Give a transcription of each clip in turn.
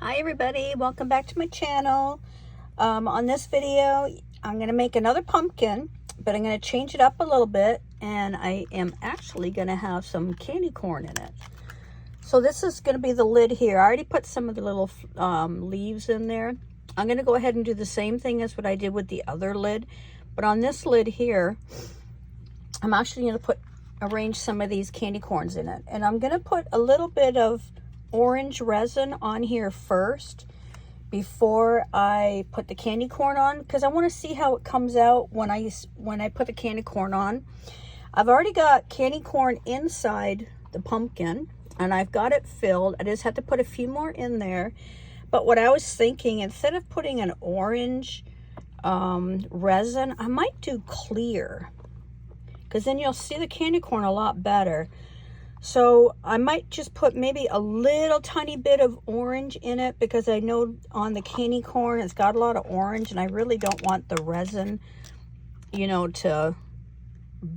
Hi everybody, welcome back to my channel. On this video, I'm going to make another pumpkin, but I'm going to change it up a little bit, and I am actually going to have some candy corn in it. So this is going to be the lid here. I already put some of the little leaves in there. I'm going to go ahead and do the same thing as what I did with the other lid, but on this lid here, I'm actually going to arrange some of these candy corns in it, and I'm going to put a little bit of orange resin on here first before I put the candy corn on, because I want to see how it comes out when I put the candy corn on. I've already got candy corn inside the pumpkin and I've got it filled. I just have to put a few more in there. But what I was thinking, instead of putting an orange resin, I might do clear, because then you'll see the candy corn a lot better. So I might just put maybe a little tiny bit of orange in it, because I know on the candy corn it's got a lot of orange, and I really don't want the resin, you know, to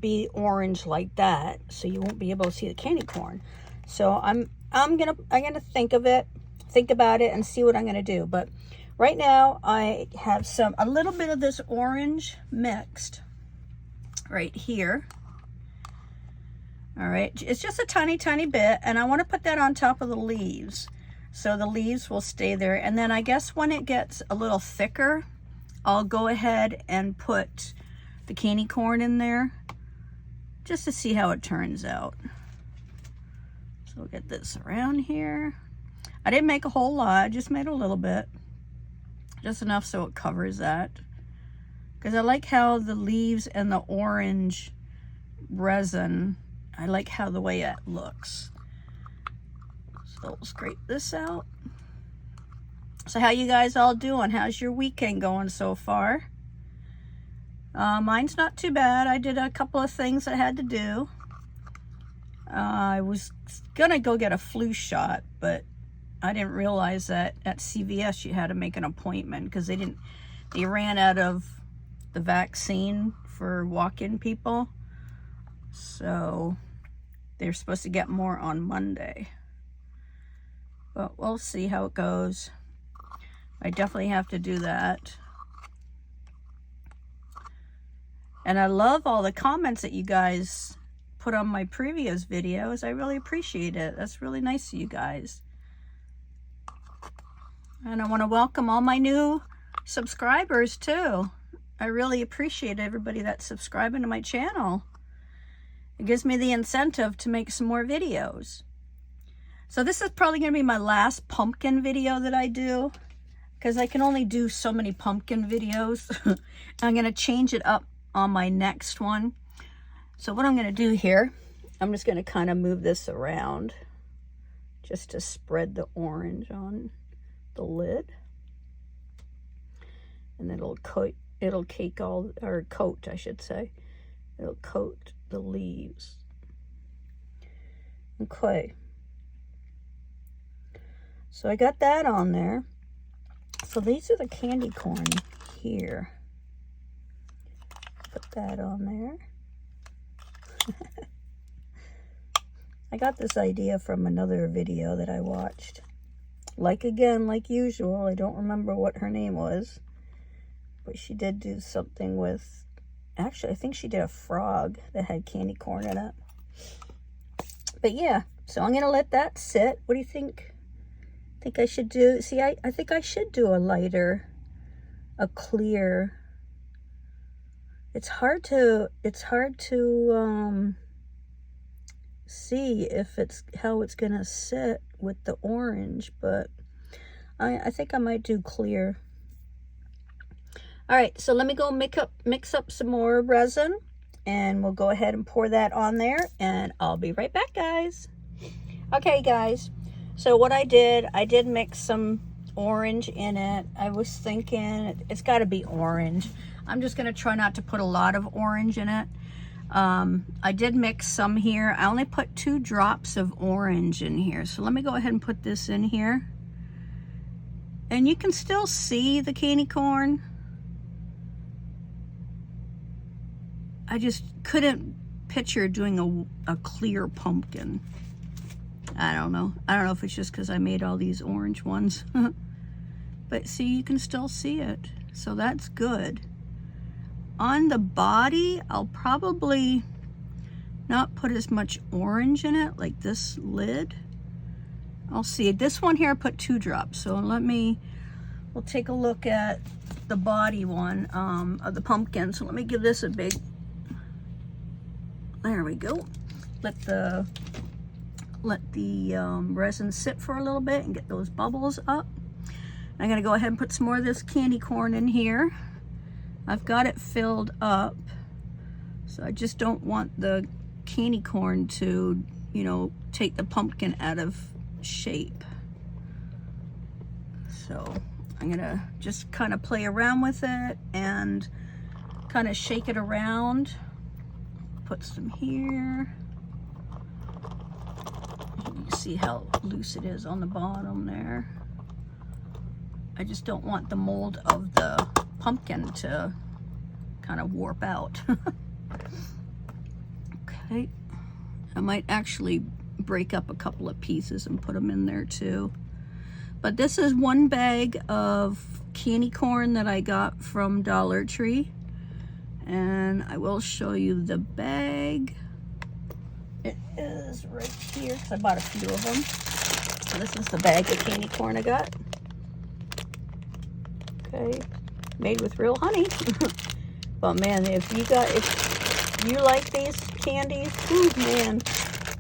be orange like that, so you won't be able to see the candy corn. So I'm gonna think about it and see what I'm gonna do. But right now I have a little bit of this orange mixed right here. All right, it's just a tiny bit, and I want to put that on top of the leaves so the leaves will stay there. And then I guess when it gets a little thicker, I'll go ahead and put the candy corn in there just to see how it turns out. So we'll get this around here. I didn't make a whole lot, I just made a little bit, just enough so it covers that, because I like how the leaves and the orange resin, I like how the way it looks. So we'll scrape this out. So how you guys all doing? How's your weekend going so far? Mine's not too bad. I did a couple of things I had to do. I was gonna go get a flu shot, but I didn't realize that at CVS you had to make an appointment, because they ran out of the vaccine for walk-in people. So they're supposed to get more on Monday, but we'll see how it goes. I definitely have to do that. And I love all the comments that you guys put on my previous videos. I really appreciate it. That's really nice of you guys. And I want to welcome all my new subscribers too. I really appreciate everybody that's subscribing to my channel. It gives me the incentive to make some more videos. So this is probably going to be my last pumpkin video that I do, because I can only do so many pumpkin videos. I'm going to change it up on my next one. So what I'm going to do here, I'm just going to kind of move this around just to spread the orange on the lid. And it'll coat, I should say. It'll coat the leaves. Okay. So I got that on there. So these are the candy corn here. Put that on there. I got this idea from another video that I watched. Like usual, I don't remember what her name was, but she did do something with, actually, I think she did a frog that had candy corn in it. But yeah, so I'm going to let that sit. What do you think? Think I should do, see, I think I should do a clear. It's hard to see how it's going to sit with the orange, but I think I might do clear. All right, so let me go mix up some more resin, and we'll go ahead and pour that on there, and I'll be right back, guys. Okay, guys, so what I did mix some orange in it. I was thinking it's got to be orange. I'm just going to try not to put a lot of orange in it. I did mix some here. I only put 2 drops of orange in here. So let me go ahead and put this in here. And you can still see the candy corn. I just couldn't picture doing a clear pumpkin. I don't know. I don't know if it's just because I made all these orange ones. But see, you can still see it. So that's good. On the body, I'll probably not put as much orange in it, like this lid. I'll see. This one here I put 2 drops. So we'll take a look at the body one of the pumpkin. So let me give this a big, there we go. Let the resin sit for a little bit and get those bubbles up. I'm gonna go ahead and put some more of this candy corn in here. I've got it filled up, so I just don't want the candy corn to, you know, take the pumpkin out of shape. So I'm gonna just kind of play around with it and kind of shake it around. Put some here. You see how loose it is on the bottom there. I just don't want the mold of the pumpkin to kind of warp out. Okay, I might actually break up a couple of pieces and put them in there too. But this is 1 bag of candy corn that I got from Dollar Tree, and I will show you the bag. It is right here because I bought a few of them. So this is the bag of candy corn I got. Okay, made with real honey. But man, if you like these candies, ooh, man,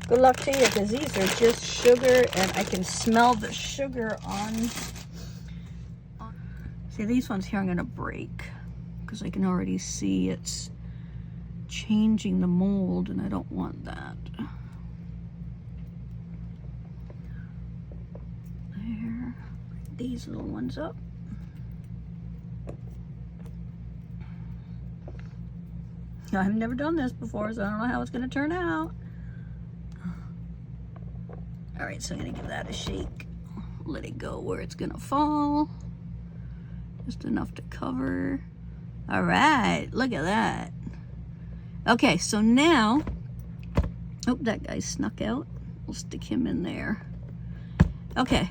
good luck to you, because these are just sugar, and I can smell the sugar on. See, these ones here I'm gonna break because I can already see it's changing the mold, and I don't want that. There, break these little ones up. I've never done this before, so I don't know how it's going to turn out. All right, so I'm going to give that a shake. Let it go where it's going to fall. Just enough to cover. All right, look at that. Okay, so now, oh, that guy snuck out. We'll stick him in there. Okay,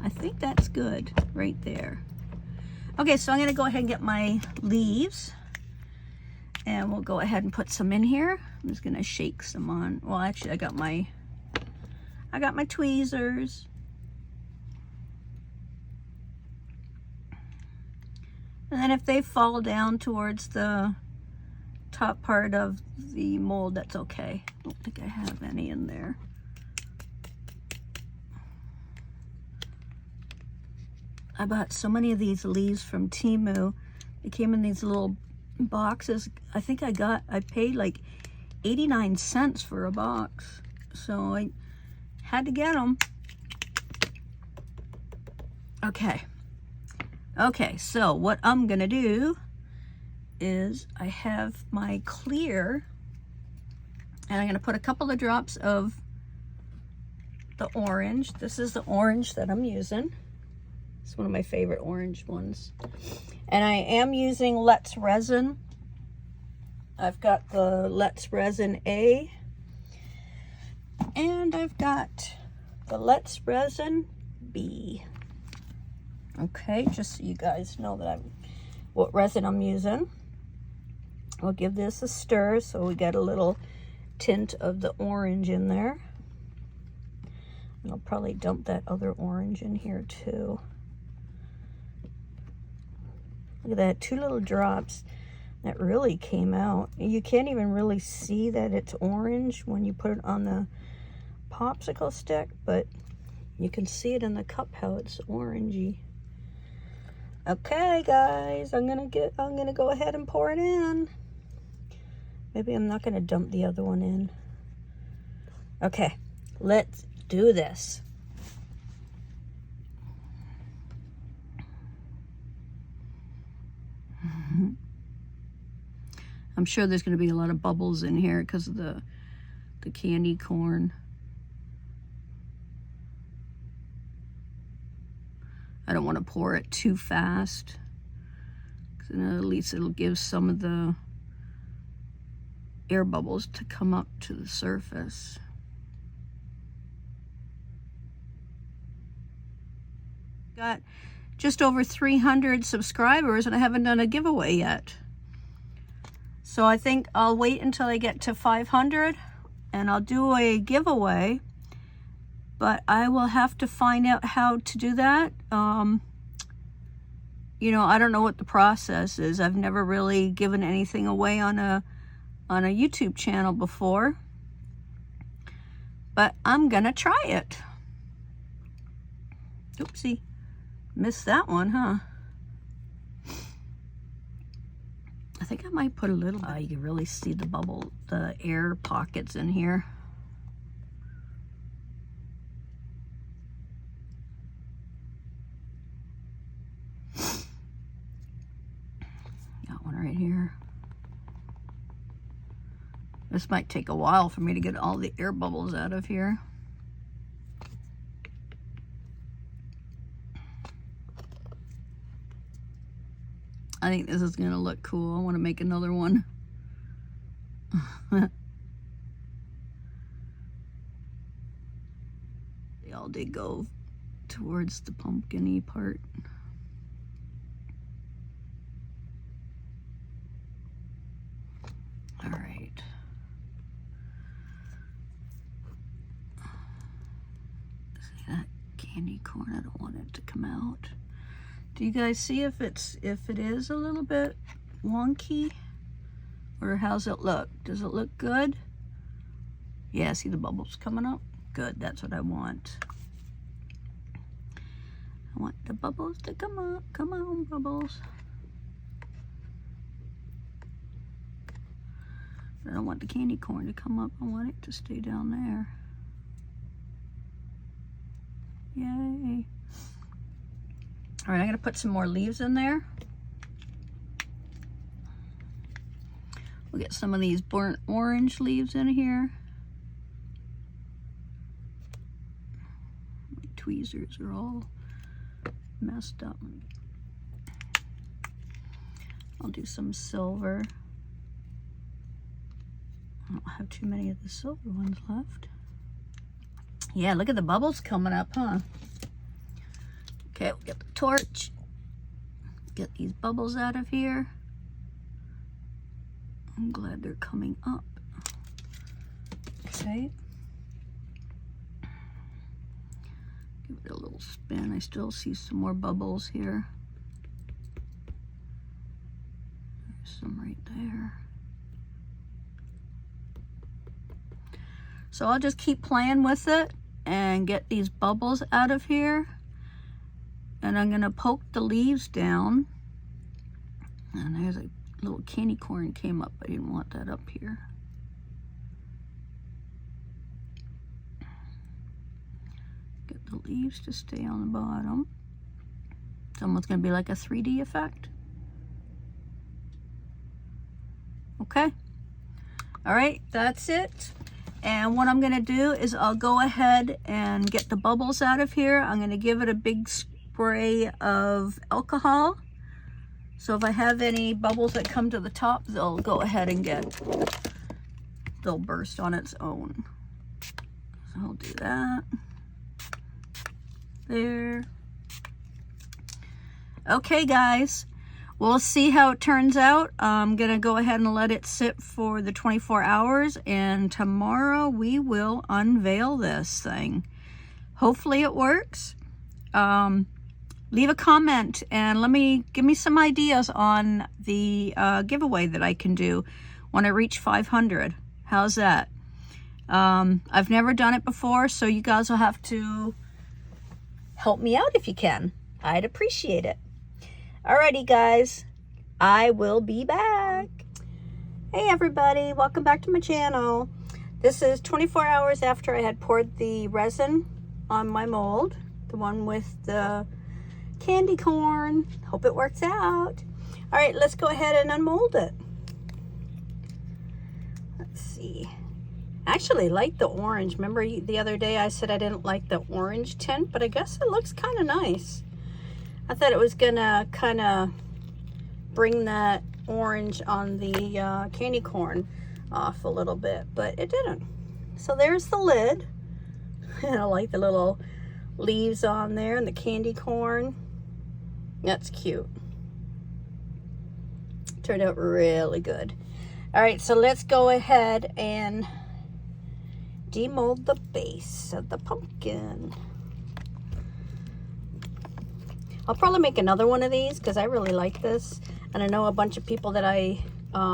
I think that's good right there. Okay, so I'm going to go ahead and get my leaves. And we'll go ahead and put some in here. I'm just gonna shake some on. Well, actually, I got my tweezers. And then if they fall down towards the top part of the mold, that's okay. I don't think I have any in there. I bought so many of these leaves from Temu. They came in these little boxes. I think I paid like 89 cents for a box, so I had to get them. Okay, so what I'm gonna do is I have my clear, and I'm gonna put a couple of drops of the orange. This is the orange that I'm using. It's one of my favorite orange ones. And I am using Let's Resin. I've got the Let's Resin A. And I've got the Let's Resin B. Okay, just so you guys know that what resin I'm using. We'll give this a stir so we get a little tint of the orange in there. And I'll probably dump that other orange in here too. Look at that, 2 little drops. That really came out. You can't even really see that it's orange when you put it on the popsicle stick, but you can see it in the cup how it's orangey. Okay, guys, I'm gonna go ahead and pour it in. Maybe I'm not gonna dump the other one in. Okay, let's do this. I'm sure there's going to be a lot of bubbles in here because of the candy corn. I don't want to pour it too fast, because then at least it'll give some of the air bubbles to come up to the surface. Got just over 300 subscribers and I haven't done a giveaway yet. So I think I'll wait until I get to 500 and I'll do a giveaway, but I will have to find out how to do that. You know, I don't know what the process is. I've never really given anything away on a YouTube channel before, but I'm gonna try it. Oopsie, missed that one, huh? I think I might put a little bit. You can really see the bubble, the air pockets in here. Got one right here. This might take a while for me to get all the air bubbles out of here. I think this is gonna look cool. I want to make another one. They all did go towards the pumpkin-y part. All right. See that candy corn? I don't want it to come out. Do you guys see if it is a little bit wonky? Or how's it look? Does it look good? Yeah, see the bubbles coming up? Good, that's what I want. I want the bubbles to come up. Come on, bubbles. But I don't want the candy corn to come up. I want it to stay down there. Yay. All right, I'm gonna put some more leaves in there. We'll get some of these burnt orange leaves in here. My tweezers are all messed up. I'll do some silver. I don't have too many of the silver ones left. Yeah, look at the bubbles coming up, huh? Okay, we'll get the torch. Get these bubbles out of here. I'm glad they're coming up. Okay. Give it a little spin. I still see some more bubbles here. There's some right there. So I'll just keep playing with it and get these bubbles out of here. And I'm gonna poke the leaves down. And there's a little candy corn came up. I didn't want that up here. Get the leaves to stay on the bottom. It's almost gonna be like a 3D effect. Okay. All right, that's it. And what I'm gonna do is I'll go ahead and get the bubbles out of here. I'm gonna give it a big spray of alcohol. So if I have any bubbles that come to the top, they'll go ahead and they'll burst on its own. So I'll do that. There. Okay, guys. We'll see how it turns out. I'm gonna go ahead and let it sit for the 24 hours, and tomorrow we will unveil this thing. Hopefully it works. Leave a comment and give me some ideas on the giveaway that I can do when I reach 500. How's that? I've never done it before, so you guys will have to help me out if you can. I'd appreciate it. Alrighty, guys, I will be back. Hey everybody, welcome back to my channel. This is 24 hours after I had poured the resin on my mold, the one with the candy corn. Hope it works out. All right, let's go ahead and unmold it. Let's see. I actually like the orange. Remember the other day I said I didn't like the orange tint, but I guess it looks kind of nice. I thought it was gonna kind of bring that orange on the candy corn off a little bit, but it didn't. So there's the lid. I like the little leaves on there and the candy corn. That's cute. Turned out really good. All right, so let's go ahead and demold the base of the pumpkin. I'll probably make another one of these because I really like this. And I know a bunch of people that I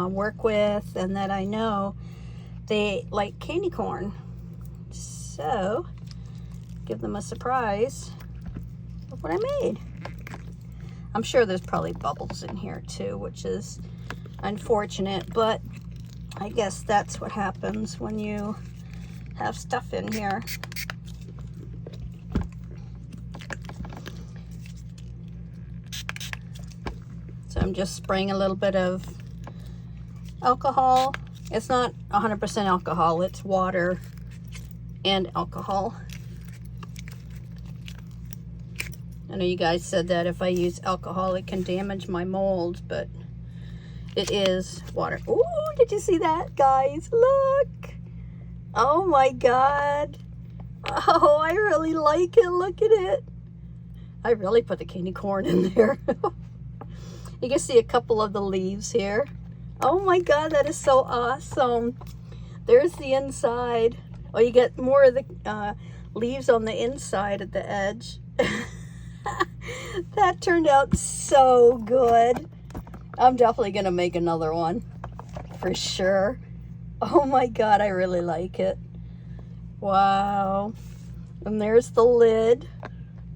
work with and that I know, they like candy corn. So, give them a surprise of what I made. I'm sure there's probably bubbles in here too, which is unfortunate, but I guess that's what happens when you have stuff in here. So I'm just spraying a little bit of alcohol. It's not 100% alcohol, it's water and alcohol. I know you guys said that if I use alcohol it can damage my mold, but it is water. Ooh, did you see that, guys? Look! Oh my God! Oh, I really like it. Look at it. I really put the candy corn in there. You can see a couple of the leaves here. Oh my God, that is so awesome. There's the inside. Oh, you get more of the leaves on the inside at the edge. That turned out so good. I'm definitely gonna make another one for sure. Oh my God, I really like it. Wow. And there's the lid.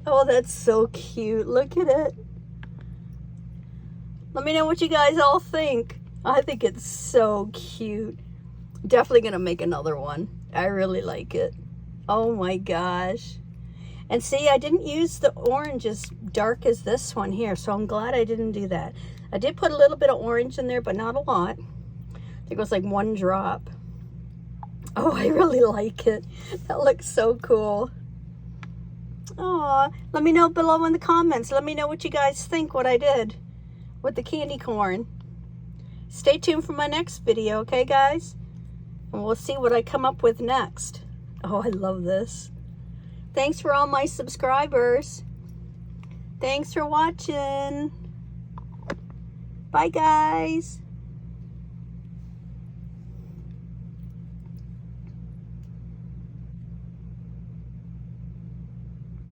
Oh, that's so cute. Look at it. Let me know what you guys all think. I think it's so cute. Definitely gonna make another one. I really like it. Oh my gosh. And see, I didn't use the orange as dark as this one here, so I'm glad I didn't do that. I did put a little bit of orange in there, but not a lot. I think it was like 1 drop. Oh, I really like it. That looks so cool. Aw, let me know below in the comments. Let me know what you guys think, what I did with the candy corn. Stay tuned for my next video, okay, guys? And we'll see what I come up with next. Oh, I love this. Thanks for all my subscribers. Thanks for watching. Bye, guys.